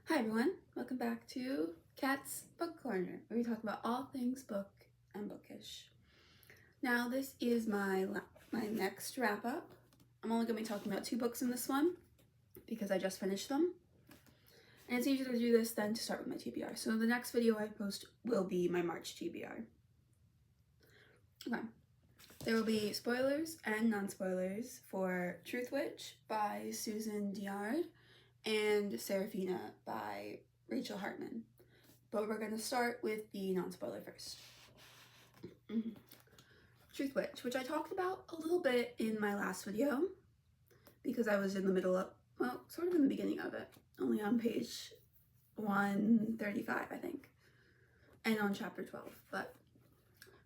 Hi everyone, welcome back to Cat's Book Corner, where we talk about all things book and bookish. Now this is my next wrap up. I'm only going to be talking about 2 books in this one because I just finished them. And it's easier to do this than to start with my TBR. So the next video I post will be my March TBR. Okay. There will be spoilers and non-spoilers for Truthwitch by Susan Dillard and Seraphina by Rachel Hartman. But we're going to start with the non-spoiler first. Truthwitch, which I talked about a little bit in my last video because I was in the middle of, well, sort of in the beginning of it, only on page 135, I think, and on chapter 12. But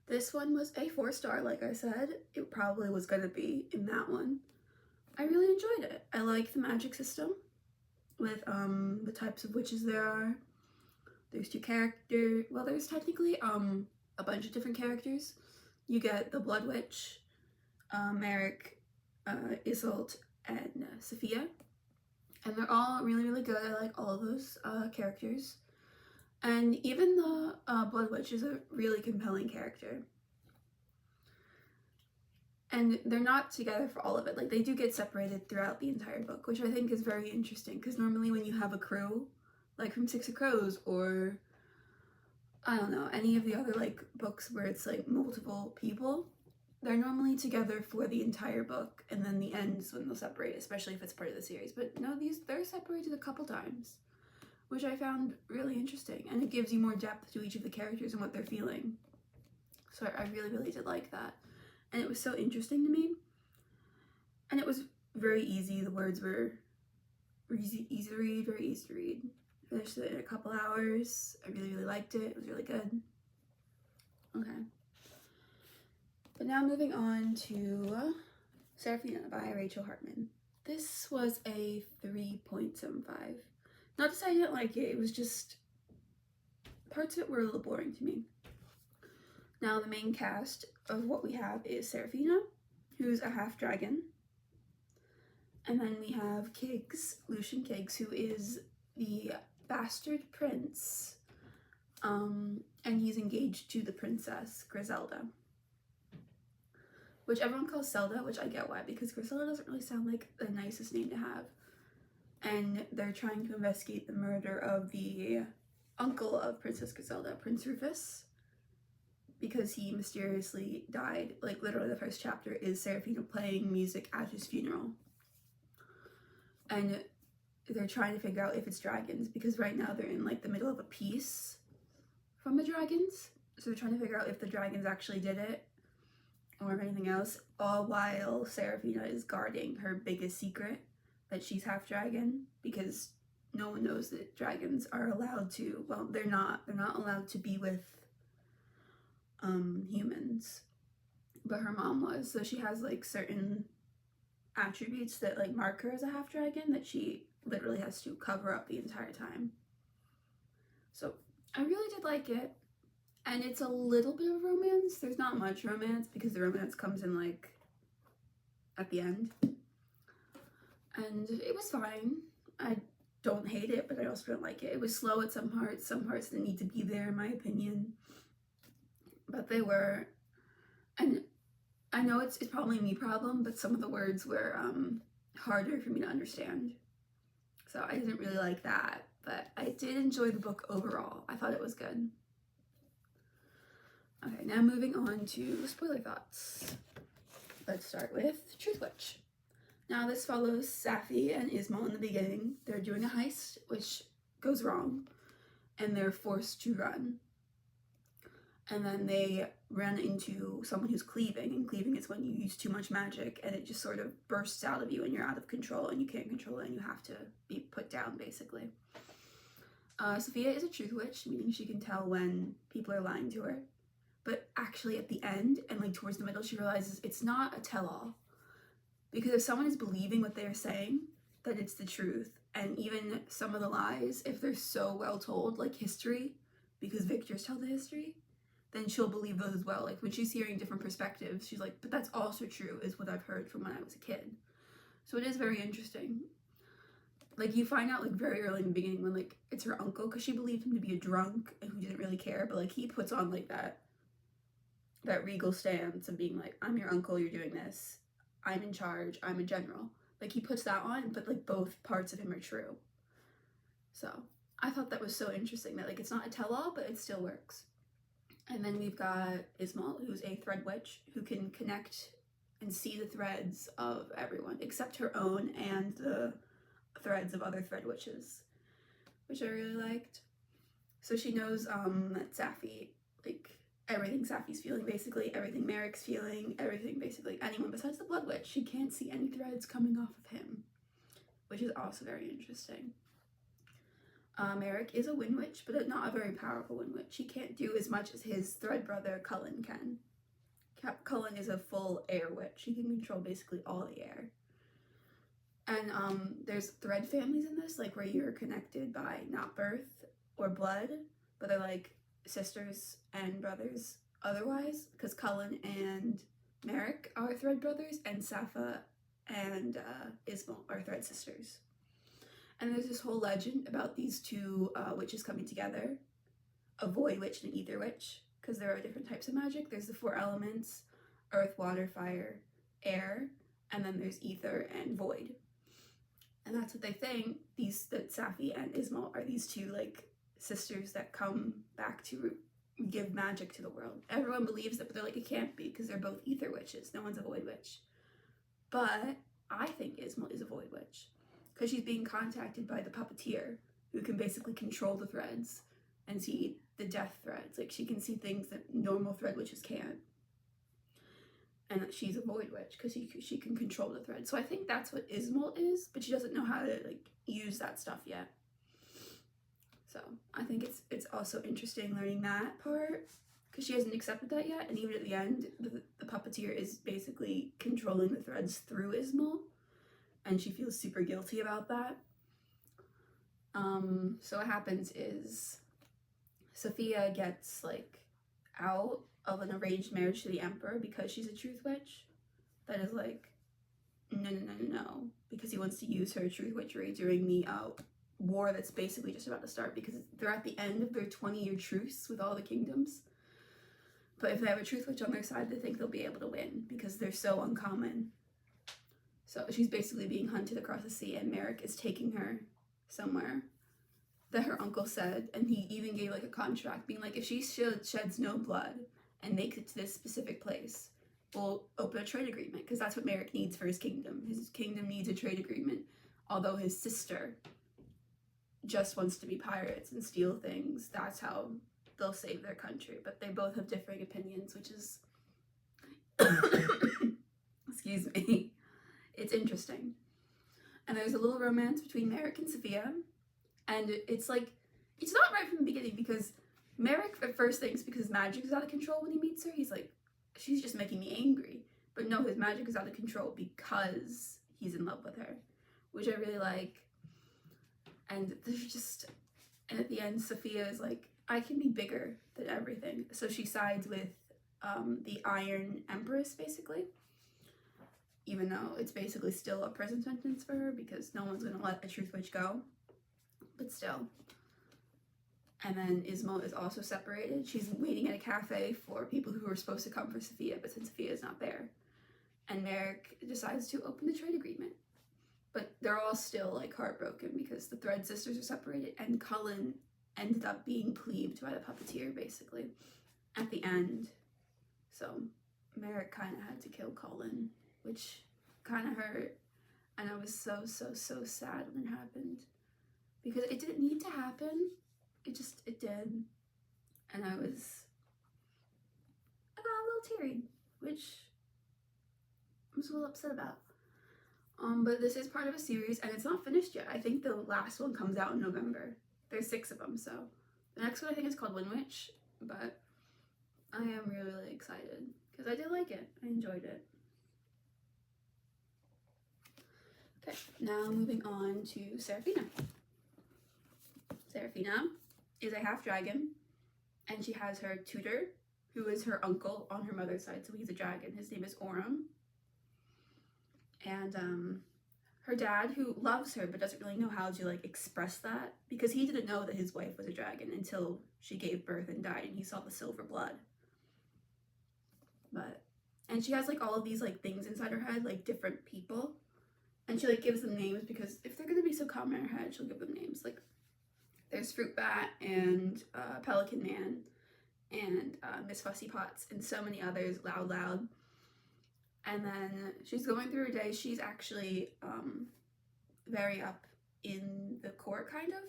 this one was a 4-star, like I said. It probably was going to be in that one. I really enjoyed it. I like the magic system with the types of witches there are. There's 2 characters. Well, there's technically a bunch of different characters. You get the Blood Witch, Merrick, Isolde, and Sophia. And they're all really, really good. I like all of those characters. And even the Blood Witch is a really compelling character. And they're not together for all of it. Like, they do get separated throughout the entire book, which I think is very interesting. Because normally when you have a crew, like from Six of Crows or, I don't know, any of the other, like, books where it's, like, multiple people, they're normally together for the entire book. And then the end is when they'll separate, especially if it's part of the series. But no, they're separated a couple times, which I found really interesting. And it gives you more depth to each of the characters and what they're feeling. So I really, really did like that. And it was so interesting to me. And it was very easy. The words were easy to read, very easy to read. Finished it in a couple hours. I really, really liked it. It was really good. Okay. But now moving on to Seraphina by Rachel Hartman. This was a 3.75. Not to say I didn't like it. It was just, parts of it were a little boring to me. Now the main cast of what we have is Seraphina, who's a half dragon. And then we have Kiggs, Lucian Kiggs, who is the bastard prince. And he's engaged to the princess, Griselda. Which everyone calls Zelda, which I get why, because Griselda doesn't really sound like the nicest name to have. And they're trying to investigate the murder of the uncle of Princess Griselda, Prince Rufus, because he mysteriously died. Like, literally the first chapter is Seraphina playing music at his funeral. And they're trying to figure out if it's dragons, because right now they're in, like, the middle of a peace from the dragons. So they're trying to figure out if the dragons actually did it or anything else, all while Seraphina is guarding her biggest secret, that she's half dragon, because no one knows that dragons are allowed to, well, they're not allowed to be with humans, but her mom was. So she has, like, certain attributes that, like, mark her as a half dragon that she literally has to cover up the entire time. So I really did like it. And it's a little bit of romance. There's not much romance because the romance comes in, like, at the end. And it was fine. I don't hate it, but I also don't like it. It was slow at some parts. Some parts didn't need to be there, in my opinion. But they were. And I know it's probably a me problem, but some of the words were harder for me to understand. So I didn't really like that. But I did enjoy the book overall. I thought it was good. Okay, now moving on to spoiler thoughts. Let's start with Truthwitch. Now this follows Safi and Ismael in the beginning. They're doing a heist, which goes wrong, and they're forced to run. And then they run into someone who's cleaving, and cleaving is when you use too much magic and it just sort of bursts out of you and you're out of control and you can't control it and you have to be put down, basically. Sophia is a truth witch, meaning she can tell when people are lying to her. But actually at the end and, like, towards the middle, she realizes it's not a tell-all. Because if someone is believing what they're saying, that it's the truth. And even some of the lies, if they're so well told, like history, because victors tell the history, then she'll believe those as well. Like, when she's hearing different perspectives, she's like, but that's also true, is what I've heard from when I was a kid. So it is very interesting. like you find out like very early in the beginning when like it's her uncle, because she believed him to be a drunk and who didn't really care, but like he puts on like that regal stance of being like, I'm your uncle, you're doing this, I'm in charge, I'm a general. Like he puts that on, but like both parts of him are true. So I thought that was so interesting that like it's not a tell-all, but it still works. And then we've got Ismael, who's a thread witch who can connect and see the threads of everyone except her own and the threads of other thread witches, which I really liked. So she knows that Safi, like everything Safi's feeling, basically everything Merrick's feeling, everything basically anyone besides the Blood Witch. She can't see any threads coming off of him, which is also very interesting. Merrick is a Wind Witch, but not a very powerful Wind Witch. He can't do as much as his thread brother Cullen can. Cullen is a full air witch. He can control basically all the air. And there's thread families in this, like where you're connected by not birth or blood, but they're like sisters and brothers otherwise, because Cullen and Merrick are thread brothers, and Safa and Ismael are thread sisters. And there's this whole legend about these two witches coming together, a void witch and an ether witch, because there are different types of magic. There's the 4 elements, earth, water, fire, air, and then there's ether and void. And that's what they think, that Safi and Ismael are these two like sisters that come back to give magic to the world. Everyone believes it, but they're like, it can't be, because they're both ether witches. No one's a void witch. But I think Ismael is a void witch, because she's being contacted by the puppeteer, who can basically control the threads and see the death threads. Like she can see things that normal thread witches can't. And she's a void witch because she can control the thread. So I think that's what Ismael is, but she doesn't know how to like use that stuff yet. So I think it's also interesting learning that part, because she hasn't accepted that yet. And even at the end, the puppeteer is basically controlling the threads through Ismael, and she feels super guilty about that. So what happens is Sophia gets like out of an arranged marriage to the Emperor because she's a truth witch. That is like, no, because he wants to use her truth witchery during the war that's basically just about to start, because they're at the end of their 20-year truce with all the kingdoms. But if they have a truth witch on their side, they think they'll be able to win because they're so uncommon. So she's basically being hunted across the sea, and Merrick is taking her somewhere that her uncle said, and he even gave like a contract being like, if she sheds no blood and makes it to this specific place, we'll open a trade agreement, because that's what Merrick needs for his kingdom. His kingdom needs a trade agreement, although his sister just wants to be pirates and steal things. That's how they'll save their country. But they both have differing opinions, which is excuse me, it's interesting. And there's a little romance between Merrick and Sophia, and it's like, it's not right from the beginning, because Merrick at first thinks because his magic is out of control when he meets her, he's like, she's just making me angry. But no, his magic is out of control because he's in love with her, which I really like. And there's just, and at the end, Sophia is like, I can be bigger than everything. So she sides with the Iron Empress, basically. Even though it's basically still a prison sentence for her, because no one's going to let a truth witch go. But still. And then Ismael is also separated. She's waiting at a cafe for people who are supposed to come for Sophia, but since Sophia is not there. And Merrick decides to open the trade agreement. But they're all still like heartbroken because the Thread sisters are separated, and Cullen ended up being cleaved by the puppeteer basically at the end. So Merrick kind of had to kill Cullen, which kind of hurt. And I was so sad when it happened, because it didn't need to happen. It did. And I got a little teary, which I was a little upset about. But this is part of a series, and it's not finished yet. I think the last one comes out in November. There's 6 of them, so the next one I think is called Wind Witch, but I am really excited because I did like it. I enjoyed it. Okay, now moving on to Seraphina. Seraphina is a half dragon, and she has her tutor, who is her uncle on her mother's side, so he's a dragon. His name is Oram. And her dad, who loves her but doesn't really know how to like express that, because he didn't know that his wife was a dragon until she gave birth and died and he saw the silver blood. And she has like all of these like things inside her head, like different people, and she like gives them names because if they're gonna be so common in her head, she'll give them names. Like there's Fruit Bat and Pelican Man and Miss Fussy Potts and so many others, Loud. And then she's going through her day. She's actually very up in the court, kind of.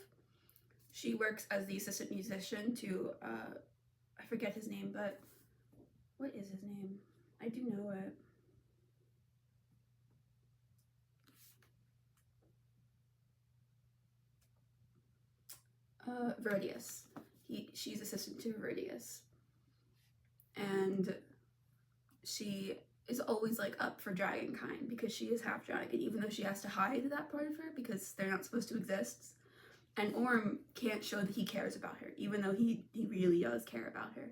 She works as the assistant musician to, I forget his name, but what is his name? I do know it. Verdius. She's assistant to Verdius. And she is always like up for dragonkind because she is half dragon, even though she has to hide that part of her because they're not supposed to exist. And Orm can't show that he cares about her, even though he really does care about her.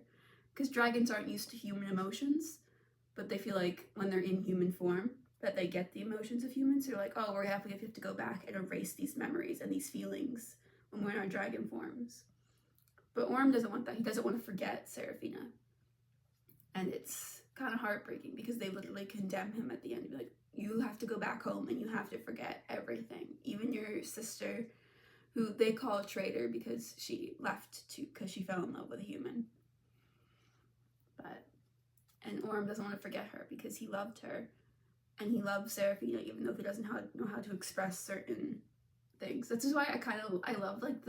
Because dragons aren't used to human emotions, but they feel like when they're in human form that they get the emotions of humans. They're like, oh, we have to go back and erase these memories and these feelings when we're in our dragon forms. But Orm doesn't want that. He doesn't want to forget Seraphina. And it's kind of heartbreaking because they literally condemn him at the end. Like, you have to go back home and you have to forget everything. Even your sister, who they call a traitor because she left because she fell in love with a human. And Orm doesn't want to forget her because he loved her. And he loves Seraphina even though he doesn't know how to express certain things. That's just why I love like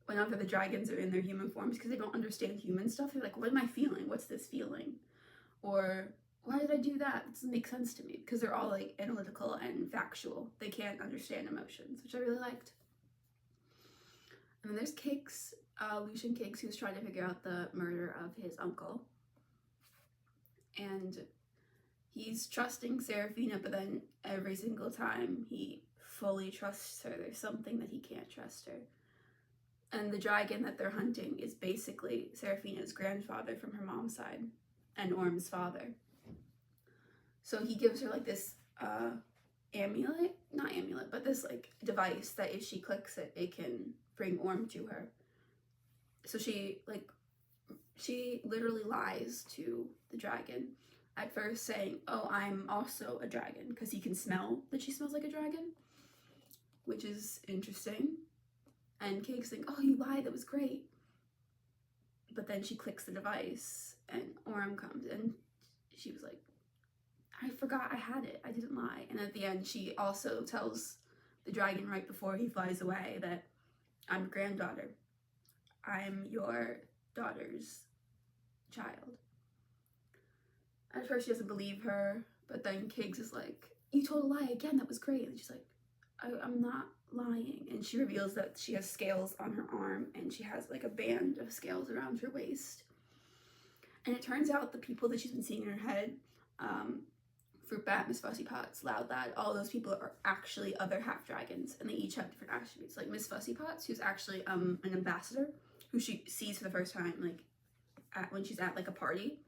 whenever the dragons are in their human forms, because they don't understand human stuff. They're like, what am I feeling? What's this feeling? Or why did I do that? It doesn't make sense to me, because they're all like analytical and factual. They can't understand emotions, which I really liked. And then there's Cakes, Lucian Cakes, who's trying to figure out the murder of his uncle. And he's trusting Seraphina, but then every single time he fully trusts her, there's something that he can't trust her. And the dragon that they're hunting is basically Seraphina's grandfather from her mom's side and Orm's father. So he gives her like this this like device that if she clicks it, it can bring Orm to her. So she literally lies to the dragon at first, saying, oh, I'm also a dragon, because he can smell that she smells like a dragon, which is interesting. And Cake's like, oh, you lied, that was great. But then she clicks the device and Orm comes, and she was like, I forgot I had it, I didn't lie. And at the end she also tells the dragon right before he flies away that I'm a granddaughter, I'm your daughter's child. At first she doesn't believe her, but then Kiggs is like, you told a lie again, that was great. And she's like, I'm not lying. And she reveals that she has scales on her arm and she has like a band of scales around her waist. And it turns out the people that she's been seeing in her head, Fruit Bat, Miss Fussy Potts, Loud Lad, all those people are actually other half dragons, and they each have different attributes. Like Miss Fussy Potts, who's actually an ambassador, who she sees for the first time like when she's at like a party.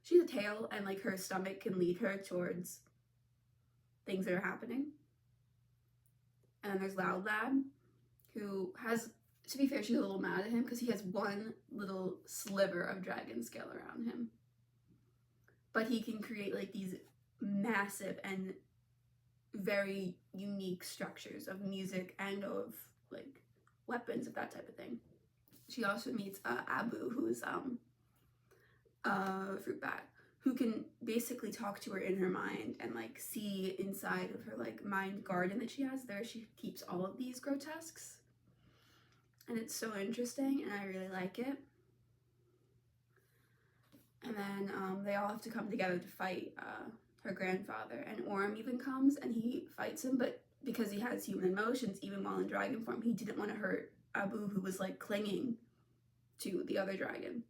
She's a tail, and like her stomach can lead her towards things that are happening. And then there's Loud Lad, who has, to be fair, she's a little mad at him because he has one little sliver of dragon scale around him. But he can create like these massive and very unique structures of music and of like weapons of that type of thing. She also meets Abu, who is Fruit Bat, who can basically talk to her in her mind and like see inside of her like mind garden that she has there. She keeps all of these grotesques, and it's so interesting, and I really like it. And then they all have to come together to fight her grandfather, and Orm even comes and he fights him, but because he has human emotions even while in dragon form, he didn't want to hurt Abu, who was like clinging to the other dragon,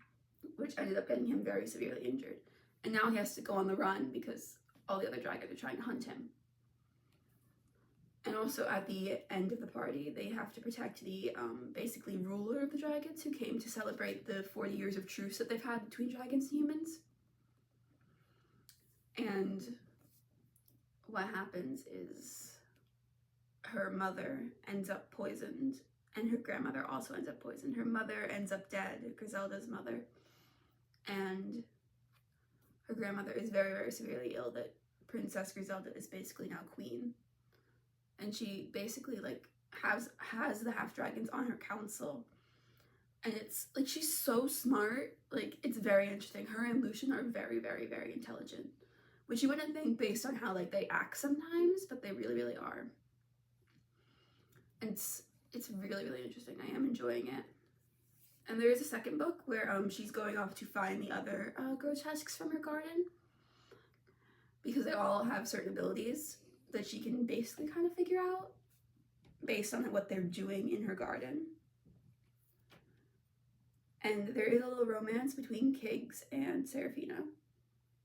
which ended up getting him very severely injured. And now he has to go on the run because all the other dragons are trying to hunt him. And also at the end of the party, they have to protect the basically ruler of the dragons, who came to celebrate the 40 years of truce that they've had between dragons and humans. And what happens is her mother ends up poisoned, and her grandmother also ends up poisoned. Her mother ends up dead, Griselda's mother, and her grandmother is very, very severely ill that Princess Griselda is basically now queen. And she basically like has the half dragons on her council. And it's like she's so smart. Like it's very interesting. Her and Lucien are very, very, very intelligent. Which you wouldn't think based on how like they act sometimes, but they really, really are. And it's really, really interesting. I am enjoying it. And there is a second book where she's going off to find the other grotesques from her garden, because they all have certain abilities that she can basically kind of figure out based on what they're doing in her garden. And there is a little romance between Kiggs and Seraphina.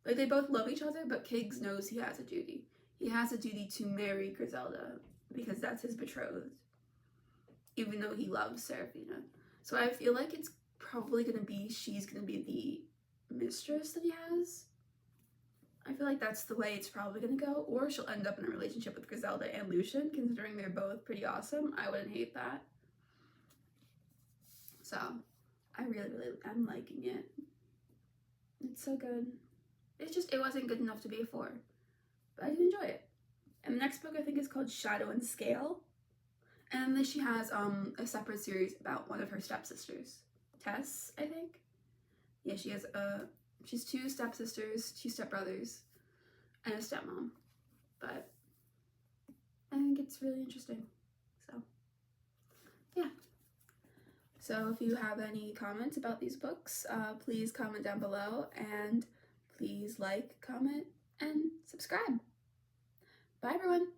Like, they both love each other, but Kiggs knows he has a duty. He has a duty to marry Griselda because that's his betrothed, even though he loves Seraphina. So I feel like it's probably gonna be, she's gonna be the mistress that he has. I feel like that's the way it's probably gonna go, or she'll end up in a relationship with Griselda and Lucien, considering they're both pretty awesome. I wouldn't hate that. So, I really, really, I'm liking it. It's so good. It's just, it wasn't good enough to be a 4, but I did enjoy it. And the next book I think is called Shadow and Scale. And then she has a separate series about one of her stepsisters, Tess, I think. Yeah, she has she's 2 stepsisters, 2 stepbrothers, and a stepmom. But I think it's really interesting. So, yeah. So if you have any comments about these books, please comment down below, and please like, comment, and subscribe. Bye, everyone.